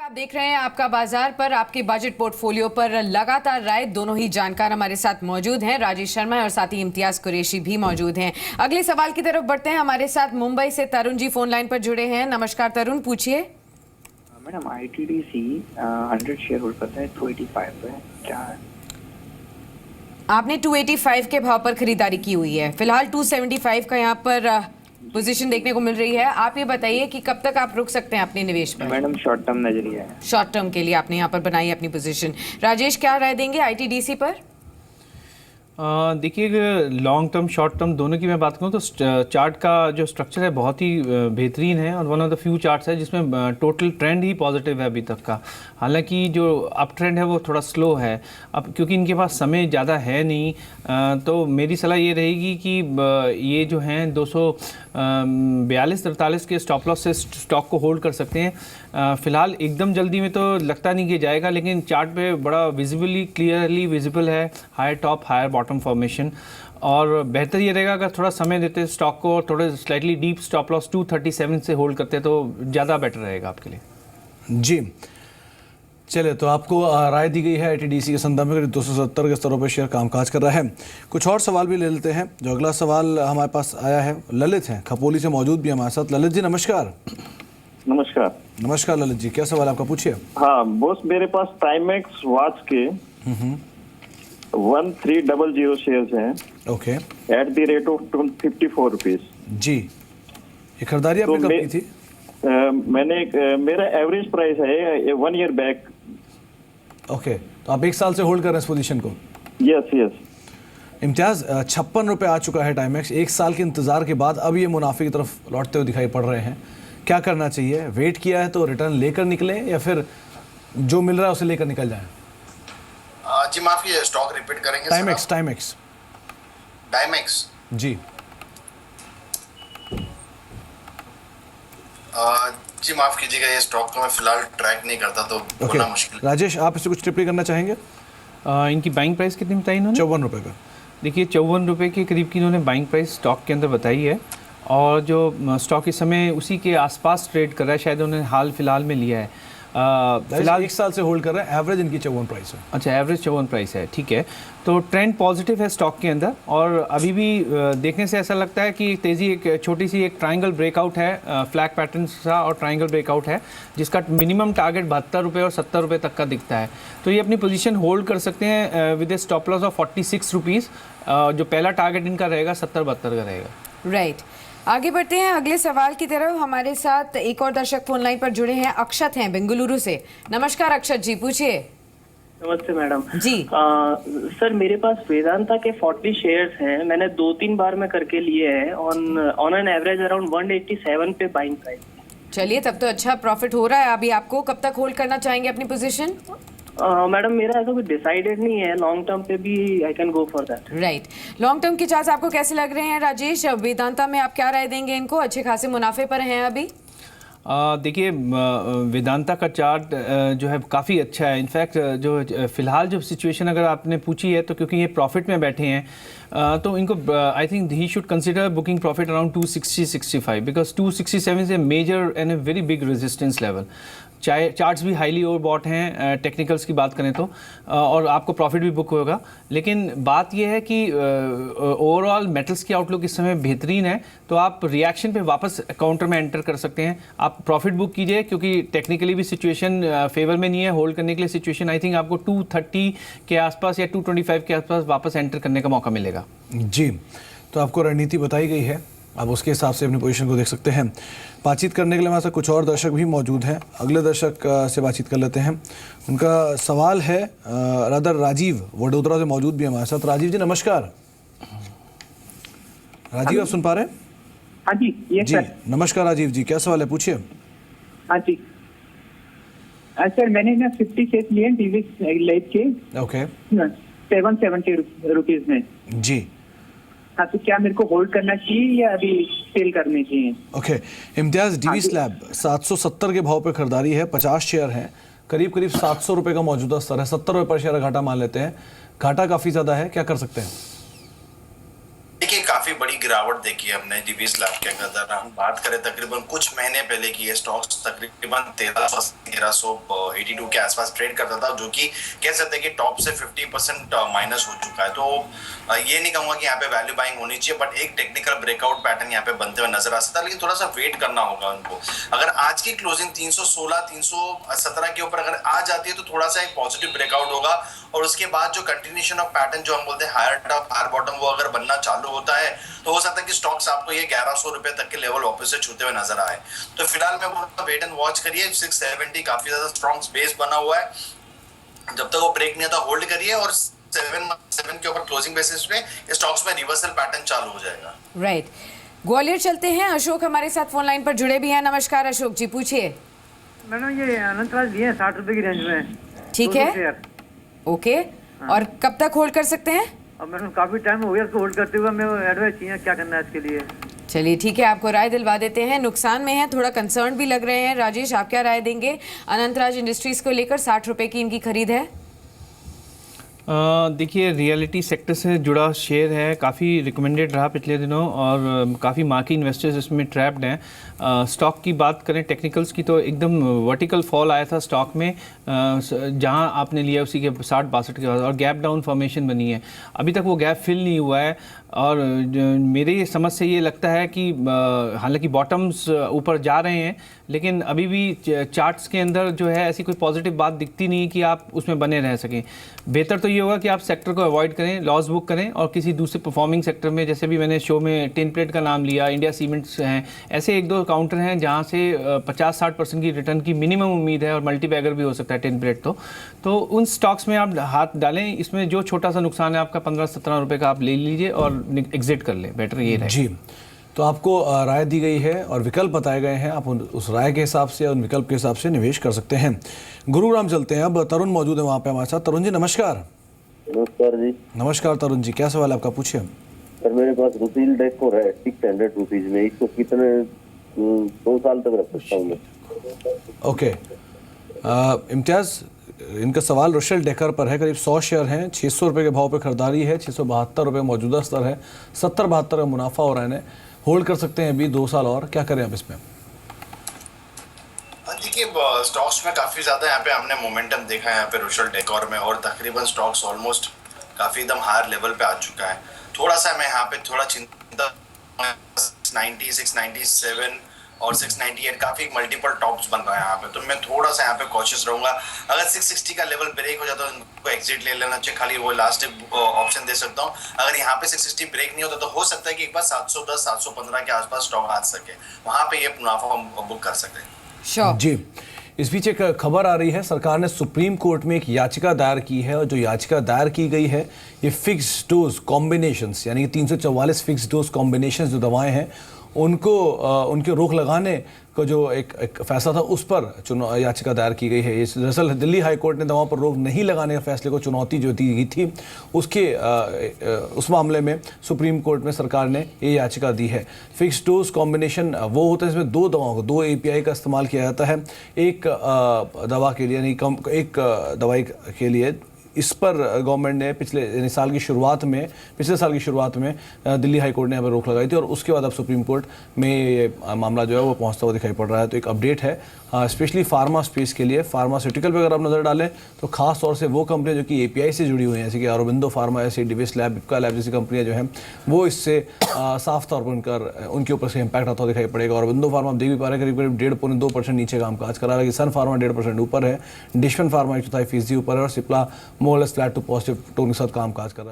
आप देख रहे हैं आपका बाजार पर आपके बजट पोर्टफोलियो पर लगातार राय। दोनों ही जानकार हमारे साथ मौजूद हैं, राजेश शर्मा और साथ ही इम्तियाज कुरैशी भी मौजूद हैं। अगले सवाल की तरफ बढ़ते हैं। हमारे साथ मुंबई से तरुण जी फोन लाइन पर जुड़े हैं। नमस्कार तरुण, पूछिए। मैडम ITDC 100 शेयर होल्ड करता है 285 पे, क्या है? आपने 285 के भाव पर खरीदारी की हुई है। फिलहाल 275 का यहाँ पर पोजीशन देखने को मिल रही है। आप ये बताइए कि कब तक आप रुक सकते हैं अपने निवेश पर? मैडम शॉर्ट टर्म नजरिया है। शॉर्ट टर्म के लिए आपने यहाँ पर बनाई अपनी पोजीशन। राजेश, क्या राय देंगे ITDC पर? देखिए, लॉन्ग टर्म शॉर्ट टर्म दोनों की मैं बात करूं तो चार्ट का जो स्ट्रक्चर है बहुत ही बेहतरीन है और one of the few charts है जिसमें टोटल ट्रेंड ही पॉजिटिव है अभी तक का। हालांकि जो अप ट्रेंड है वो थोड़ा स्लो है। अब क्योंकि इनके पास समय ज़्यादा है नहीं, तो मेरी सलाह ये रहेगी कि ये जो हैं 242-43 के स्टॉप लॉस से स्टॉक को होल्ड कर सकते हैं। फ़िलहाल एकदम जल्दी में तो लगता नहीं कि जाएगा, लेकिन चार्ट पे बड़ा विजिबली क्लियरली विजिबल है higher top higher bottom formation. और बेहतर ये रहेगा अगर थोड़ा समय देते स्टॉक को, थोड़े स्लाइटली डीप स्टॉप लॉस 237 से होल्ड करते तो ज़्यादा बेटर रहेगा आपके लिए। जी चलिए, तो आपको राय दी गई है ITDC के संदर्भ में करीब 270 के स्तरों पर शेयर कामकाज कर रहा है। कुछ और सवाल भी ले लेते हैं। जो अगला सवाल हमारे पास आया है, ललित हैं खपोली से मौजूद भी हमारे साथ। ललित जी नमस्कार। नमस्कार। नमस्कार ललित जी, क्या सवाल आपका, पूछिए। हाँ बॉस, मेरे पास टाइमेक्स वॉच के 1300 शेयर्स हैं। Okay. At the rate of 54 rupees. जी, ये खरीदारी आपने कब की थी? मेरा एवरेज प्राइस है 1 ईयर बैक। ओके, तो आप 1 साल से होल्ड कर रहे हैं इस पोजीशन को? Yes yes. इम्तियाज, 56 रुपये आ चुका है टाइमेक्स। 1 साल के इंतजार के बाद अब ये मुनाफे की तरफ लौटते हुए दिखाई पड़ रहे हैं। क्या करना चाहिए? वेट किया है तो रिटर्न लेकर निकले या फिर जो मिल रहा है उसे लेकर निकल जाए? जी माफ कीजिए, स्टॉक रिपीट करेंगे? टाइमेक्स जी। जी माफ कीजिएगा, ये स्टॉक को मैं फिलहाल ट्रैक नहीं करता तो बोलना मुश्किल। राजेश, आप इससे कुछ टिप्पणी करना चाहेंगे? इनकी बाइंग प्राइस कितनी बताई इन्होंने? 54 रुपये का। देखिए, 54 रुपये के करीब की इन्होंने बाइंग प्राइस स्टॉक के अंदर बताई है और जो स्टॉक इस समय उसी के आसपास ट्रेड कर रहा है। शायद उन्होंने हाल फिलहाल में लिया है। फिलहाल 1 साल से होल्ड कर रहे हैं। एवरेज इनकी 54 प्राइस है। अच्छा, एवरेज 54 प्राइस है, ठीक है। तो ट्रेंड पॉजिटिव है स्टॉक के अंदर और अभी भी देखने से ऐसा लगता है कि तेज़ी एक छोटी सी एक ट्रायंगल ब्रेकआउट है, फ्लैग पैटर्न सा और ट्रायंगल ब्रेकआउट है जिसका मिनिमम टारगेट 72 रुपये और 70 रुपये तक का दिखता है। तो ये अपनी पोजीशन होल्ड कर सकते हैं with A stop loss of 46 rupees. जो पहला टारगेट इनका रहेगा 70-72 का रहेगा। राइट, आगे बढ़ते हैं अगले सवाल की तरफ। हमारे साथ एक और दर्शक फोन लाइन पर जुड़े हैं, अक्षत हैं बेंगलुरु से। नमस्कार अक्षत जी, पूछिए। नमस्ते मैडम जी। सर, मेरे पास वेदांता के 40 शेयर्स हैं। मैंने 2-3 बार में करके लिए हैं ऑन एन एवरेज अराउंड 187 पे बाइंग प्राइस। चलिए, तब तो अच्छा प्रॉफिट हो रहा है अभी आपको। कब तक होल्ड करना चाहेंगे अपनी पोजीशन? मैडम, मेरा ऐसा कुछ डिसाइडेड नहीं है। लॉन्ग टर्म पे भी I can go for that. Right, long term के चार्ट आपको कैसे लग रहे हैं राजेश? वेदांता में आप क्या राय देंगे? इनको अच्छे खासे मुनाफे पर हैं अभी। देखिए, वेदांता का चार्ट जो है काफ़ी अच्छा है। इनफैक्ट जो फ़िलहाल जो सिचुएशन अगर आपने पूछी है तो क्योंकि ये प्रॉफिट में बैठे हैं तो इनको I think he should consider booking profit around 260-65 because 267 is a major and a very big resistance level. Charts भी हाईली ओवरबॉट हैं टेक्निकल्स की बात करें तो, और आपको प्रॉफिट भी बुक होगा। लेकिन बात यह है कि ओवरऑल मेटल्स की आउटलुक इस समय बेहतरीन है, तो आप रिएक्शन पे वापस काउंटर में एंटर कर सकते हैं। आप प्रॉफिट बुक कीजिए क्योंकि टेक्निकली भी सिचुएशन फेवर में नहीं है होल्ड करने के लिए। सिचुएशन आई थिंक आपको 230 के आसपास या 225 के आसपास वापस एंटर करने का मौका मिलेगा। जी, तो आपको रणनीति बताई गई है, आप उसके हिसाब से अपनी पोजीशन को देख सकते हैं। बातचीत करने के लिए हमारे साथ कुछ और दर्शक भी मौजूद हैं। अगले दर्शक से बातचीत कर लेते हैं। उनका सवाल है राजीव वडोदरा से मौजूद भी हमारे साथ। राजीव जी नमस्कार। राजीव, आप सुन पा रहे हैं? हाँ जी, ये जी सर। नमस्कार राजीव जी, क्या सवाल है, पूछिए। हाँ जी सर, मैंने ना 50 शेयर लिए टीवी लाइफ के। ओके। 770 रुपीज में। जी। हाँ, तो क्या मेरे को होल्ड करना चाहिए या अभी सेल करने चाहिए? ओके। इम्तियाज, डीवी स्लैब 770 के भाव पे खरीदारी है, 50 शेयर हैं, करीब 700 रुपये का मौजूदा स्तर है। 70 रुपये पर शेयर घाटा मान लेते हैं, घाटा काफ़ी ज़्यादा है, क्या कर सकते हैं? देखिए, काफी बड़ी गिरावट देखी है हमने डिवीज लैब के अंदर। हम बात करें तकरीबन कुछ महीने पहले की, ये स्टॉक्स तकरीबन 1382 के आसपास ट्रेड करता था, जो कि कह सकते हैं कि टॉप से 50% माइनस हो चुका है। तो ये नहीं कहूंगा कि यहाँ पे वैल्यू बाइंग होनी चाहिए, बट एक टेक्निकल ब्रेकआउट पैटर्न यहाँ पे बनते हुए नजर आ सकता है, लेकिन थोड़ा सा वेट करना होगा उनको। अगर आज की क्लोजिंग 316 317 के ऊपर अगर आ जाती है तो थोड़ा सा एक पॉजिटिव ब्रेकआउट होगा, और उसके बाद जो कंटिन्यूएशन ऑफ पैटर्न जो हम बोलते हैं हायर टॉप हायर बॉटम, वो अगर बनना चालू होता है तो हो सकता है कि स्टॉक्स आपको ये 1100 रुपए तक के लेवल वापस से छूते हुए नजर आए। तो फिलहाल मैं बोलूँगा वेट एंड वॉच करिए। 670 काफी ज्यादा स्ट्रॉन्ग बेस बना हुआ है, जब तक वो ब्रेक नहीं आता होल्ड करिए, और 7 के ऊपर क्लोजिंग बेसिस पे स्टॉक्स में रिवर्सल पैटर्न चालू हो जाएगा। राइट, ग्वालियर चलते हैं। अशोक हमारे साथ फोन लाइन पर जुड़े भी हैं। नमस्कार अशोक जी, पूछिए। मैंने ये अनंतराज लिए 60 रुपए की रेंज में। ठीक है, ओके। और कब तक होल्ड कर सकते हैं? अब मैंने काफी टाइम हो गया इसको होल्ड करते हुए, मैं एडवाइस चाहिए क्या करना है इसके लिए। चलिए ठीक है, आपको राय दिलवा देते हैं। नुकसान में है, थोड़ा कंसर्न भी लग रहे हैं। राजेश, आप क्या राय देंगे? अनंतराज इंडस्ट्रीज को लेकर 60 रुपए की इनकी खरीद है। देखिए, रियलिटी सेक्टर से जुड़ा शेयर है, काफ़ी रिकमेंडेड रहा पिछले दिनों, और काफ़ी मार्की इन्वेस्टर्स इसमें ट्रैप्ड हैं। स्टॉक की बात करें टेक्निकल्स की, तो एकदम वर्टिकल फॉल आया था स्टॉक में, जहां आपने लिया उसी के 60-62 के बाद, और गैप डाउन फॉर्मेशन बनी है। अभी तक वो गैप फिल नहीं हुआ है, और मेरी समझ से ये लगता है कि हालांकि बॉटम्स ऊपर जा रहे हैं, लेकिन अभी भी चार्ट्स के अंदर जो है ऐसी कोई पॉजिटिव बात दिखती नहीं कि आप उसमें बने रह सकें। बेहतर तो ये होगा कि आप सेक्टर को अवॉइड करें, लॉस बुक करें, और किसी दूसरे परफॉर्मिंग सेक्टर में, जैसे भी मैंने शो में टिन प्लेट का नाम लिया, इंडिया सीमेंट्स हैं, ऐसे 1-2 काउंटर हैं जहाँ से 50-60% की रिटर्न की मिनिमम उम्मीद है, और मल्टीबैगर भी हो सकता है टिन प्लेट। तो उन स्टॉक्स में आप हाथ डालें। इसमें जो छोटा सा नुकसान है आपका 15-17 रुपये का, आप ले लीजिए और एग्जिट कर लें, बेटर ये रहे। जी, तो आपको राय दी गई है और विकल्प बताए गए हैं, आप उस राय के हिसाब से, उन विकल्प के हिसाब से निवेश कर सकते हैं। गुरुग्राम चलते हैं, अब तरुण मौजूद है वहाँ पे हमारे साथ। तरुण जी नमस्कार। नमस्कार जी। नमस्कार तरुण जी, क्या सवाल है आपका, पूछिए। सर मेरे पास रुपील डेको है 600 रुपीज में, इसको कितने 2 साल तक रख सकता हूँ मैं? ओके, इम्तियाज, इनका सवाल रुशेल डेकर पर है। करीब 100 शेयर हैं, 600 रुपये के भाव पे खरीदारी है, 672 रुपये मौजूदा स्तर है, 70-72 का मुनाफा हो रहा है। होल्ड कर सकते हैं अभी 2 साल और, क्या करें आप इसमें? देखिए, स्टॉक्स में काफी ज्यादा यहाँ पे हमने मोमेंटम देखा है यहाँ पे रुशेल डेकोर में, और तकरीबन स्टॉक्स ऑलमोस्ट काफी एकदम हायर लेवल पे आ चुका है। थोड़ा सा मैं यहाँ पे थोड़ा चिंता 690, 697 और 698 काफी मल्टीपल टॉप्स बन रहा है यहाँ पे, तो मैं थोड़ा सा यहाँ पे कॉशियस रहूंगा। अगर 660 का लेवल ब्रेक हो जाता है तो इनको एग्जिट ले लेना चाहिए, खाली वो लास्ट ऑप्शन दे सकता हूँ। अगर यहाँ पे 660 ब्रेक नहीं होता तो हो सकता है कि एक बार 710 715 के आसपास स्टॉक आ सके, वहां पे ये मुनाफा हम बुक कर सकते हैं। जी, इस बीच एक खबर आ रही है, सरकार ने सुप्रीम कोर्ट में एक याचिका दायर की है, और जो याचिका दायर की गई है ये फिक्स डोज कॉम्बिनेशंस, यानी कि 344 फिक्स डोज कॉम्बिनेशंस जो दवाएं हैं उनको उनके रोक लगाने का जो एक फैसला था, उस पर याचिका दायर की गई है। इस दरअसल दिल्ली हाई कोर्ट ने दवाओं पर रोक नहीं लगाने के फैसले को चुनौती जो दी गई थी, उस मामले में सुप्रीम कोर्ट में सरकार ने ये याचिका दी है। फिक्स डोज कॉम्बिनेशन वो होता है इसमें 2 दवाओं को, 2 API का इस्तेमाल किया जाता है एक दवा के लिए, यानी एक दवाई के लिए। इस पर गवर्नमेंट ने पिछले साल की शुरुआत में दिल्ली हाई कोर्ट ने यहाँ पर रोक लगाई थी, और उसके बाद अब सुप्रीम कोर्ट में ये मामला जो है वो पहुंचता हुआ दिखाई पड़ रहा है। तो एक अपडेट है स्पेशली फार्मा स्पेस के लिए। फार्मास्यूटिकल पर अगर आप नज़र डालें तो खास तौर से वो कंपनियां जो कि API से जुड़ी हुई हैं, जैसे कि अरबिंदो फार्मा, ऐसी डिविस लैब, इप्का लैब जैसी कंपनियां जो हैं, वो इससे साफ तौर पर उनके ऊपर से इम्पैक्ट आता हुआ दिखाई पड़ेगा। अरबिंदो फार्मा आप देख भी पा रहे हैं करीब 1.5-2% नीचे कामकाज करा रहा है। सन फार्मा 1.5% ऊपर है, डिशफन फार्मा 1/4% ऊपर है, और Cipla more less flat to positive tone के साथ कामकाज कर रहा है।